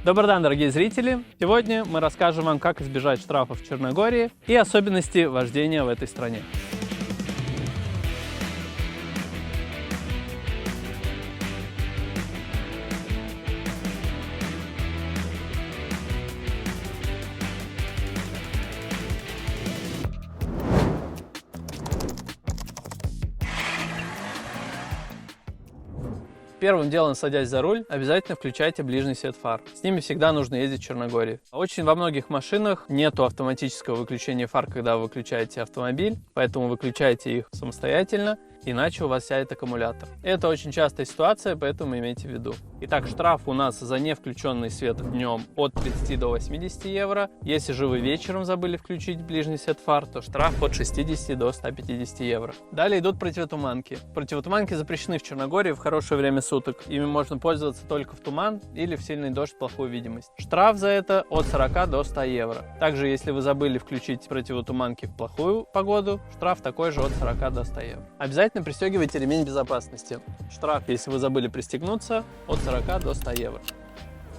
Добрый день, дорогие зрители! Сегодня мы расскажем вам, как избежать штрафов в Черногории и особенности вождения в этой стране. Первым делом, садясь за руль, обязательно включайте ближний свет фар. С ними всегда нужно ездить в Черногории. Очень во многих машинах нету автоматического выключения фар, когда вы выключаете автомобиль, поэтому выключайте их самостоятельно, иначе у вас сядет аккумулятор. Это очень частая ситуация, поэтому имейте в виду. Итак, штраф у нас за не включенный свет днем от 30 до 80 евро. Если же вы вечером забыли включить ближний свет фар, то штраф от 60 до 150 евро. Далее идут противотуманки. Противотуманки запрещены в Черногории в хорошее время суток. Ими можно пользоваться только в туман или в сильный дождь, плохую видимость. Штраф за это от 40 до 100 евро. Также, если вы забыли включить противотуманки в плохую погоду, штраф такой же от 40 до 100 евро. Обязательно пристегивайте ремень безопасности. Штраф, если вы забыли пристегнуться, от 40 до 100 евро.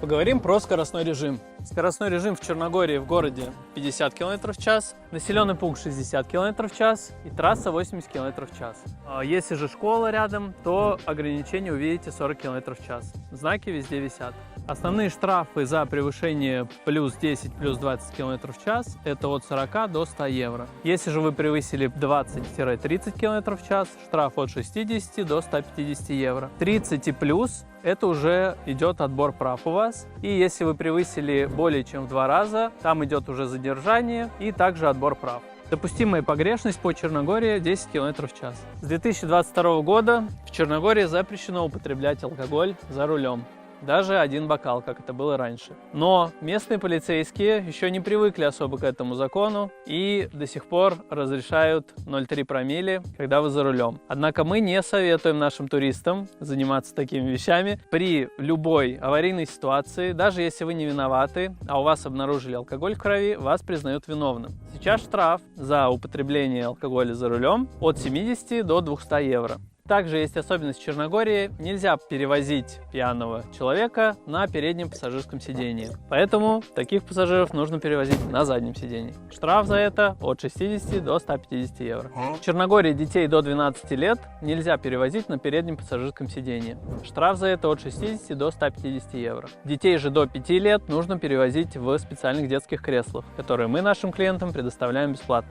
Поговорим про скоростной режим. Скоростной режим в Черногории в городе 50 км в час, населенный пункт 60 км в час и трасса 80 км в час. Если же школа рядом, то ограничение увидите 40 км в час. Знаки везде висят. Основные штрафы за превышение плюс 10, плюс 20 км в час – это от 40 до 100 евро. Если же вы превысили 20-30 км в час, штраф от 60 до 150 евро. 30 и плюс – это уже идет отбор прав у вас. И если вы превысили более чем в 2 раза, там идет уже задержание и также отбор прав. Допустимая погрешность по Черногории 10 км в час. С 2022 года в Черногории запрещено употреблять алкоголь за рулем. Даже 1 бокал, как это было раньше. Но местные полицейские еще не привыкли особо к этому закону и до сих пор разрешают 0,3 промилле, когда вы за рулем. Однако мы не советуем нашим туристам заниматься такими вещами. При любой аварийной ситуации, даже если вы не виноваты, а у вас обнаружили алкоголь в крови, вас признают виновным. Сейчас штраф за употребление алкоголя за рулем от 70 до 200 евро. Также есть особенность в Черногории: нельзя перевозить пьяного человека на переднем пассажирском сидении. Поэтому таких пассажиров нужно перевозить на заднем сидении. Штраф за это от 60 до 150 евро. В Черногории детей до 12 лет нельзя перевозить на переднем пассажирском сидении. Штраф за это от 60 до 150 евро. Детей же до 5 лет нужно перевозить в специальных детских креслах, которые мы нашим клиентам предоставляем бесплатно.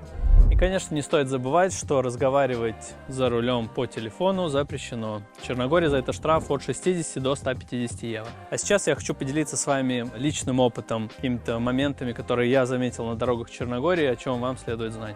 И, конечно, не стоит забывать, что разговаривать за рулем по телефону запрещено. В Черногории за это штраф от 60 до 150 евро. А сейчас я хочу поделиться с вами личным опытом, какими-то моментами, которые я заметил на дорогах Черногории, о чем вам следует знать.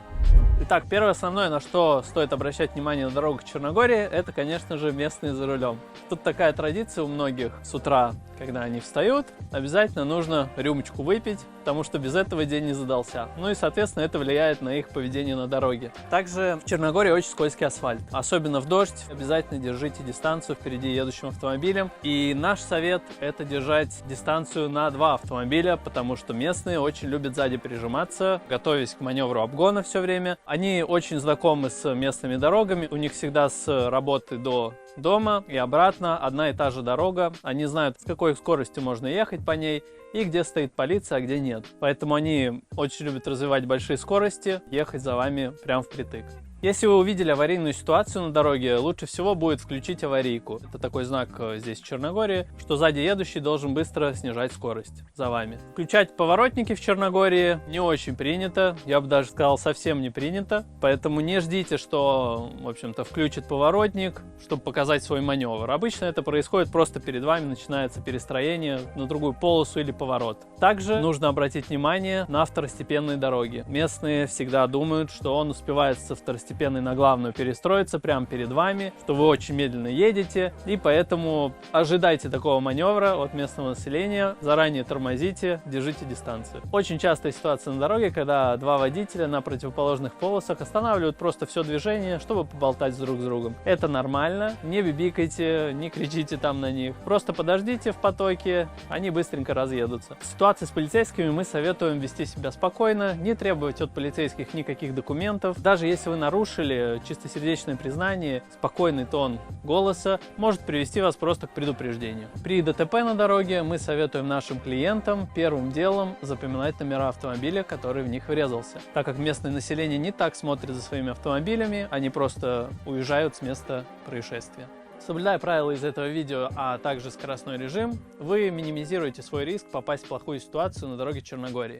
Итак, первое основное, на что стоит обращать внимание на дорогах Черногории, это, конечно же, местные за рулем. Тут такая традиция у многих: с утра, когда они встают, обязательно нужно рюмочку выпить, потому что без этого день не задался. Ну и, соответственно, это влияет на их поведение на дороге. Также в Черногории очень скользкий асфальт. Особенно в дождь обязательно держите дистанцию впереди едущим автомобилем. И наш совет – это держать дистанцию на 2 автомобиля, потому что местные очень любят сзади прижиматься, готовясь к маневру обгона все время. Они очень знакомы с местными дорогами, у них всегда с работы до дома и обратно одна и та же дорога. Они знают, с какой скоростью можно ехать по ней и где стоит полиция, а где нет. Поэтому они очень любят развивать большие скорости, ехать за вами прям впритык. Если вы увидели аварийную ситуацию на дороге, лучше всего будет включить аварийку. Это такой знак здесь в Черногории, что сзади едущий должен быстро снижать скорость за вами. Включать поворотники в Черногории не очень принято, я бы даже сказал, совсем не принято. Поэтому не ждите, что, в общем-то, включит поворотник, чтобы показать свой маневр. Обычно это происходит просто перед вами, начинается перестроение на другую полосу или поворот. Также нужно обратить внимание на второстепенные дороги. Местные всегда думают, что он успевает со второстепенной на главную перестроиться прямо перед вами, что вы очень медленно едете, и поэтому ожидайте такого маневра от местного населения, заранее тормозите, держите дистанцию. Очень частая ситуация на дороге, когда 2 водителя на противоположных полосах останавливают просто все движение, чтобы поболтать друг с другом. Это нормально, не бибикайте, не кричите там на них, просто подождите в потоке, они быстренько разъедутся. В ситуации с полицейскими мы советуем вести себя спокойно, не требовать от полицейских никаких документов, даже если вы нарушили нарушили, чистосердечное признание, спокойный тон голоса может привести вас просто к предупреждению. При ДТП на дороге мы советуем нашим клиентам первым делом запоминать номера автомобиля, который в них врезался, так как местное население не так смотрит за своими автомобилями, они просто уезжают с места происшествия. Соблюдая правила из этого видео, а также скоростной режим, вы минимизируете свой риск попасть в плохую ситуацию на дороге Черногории.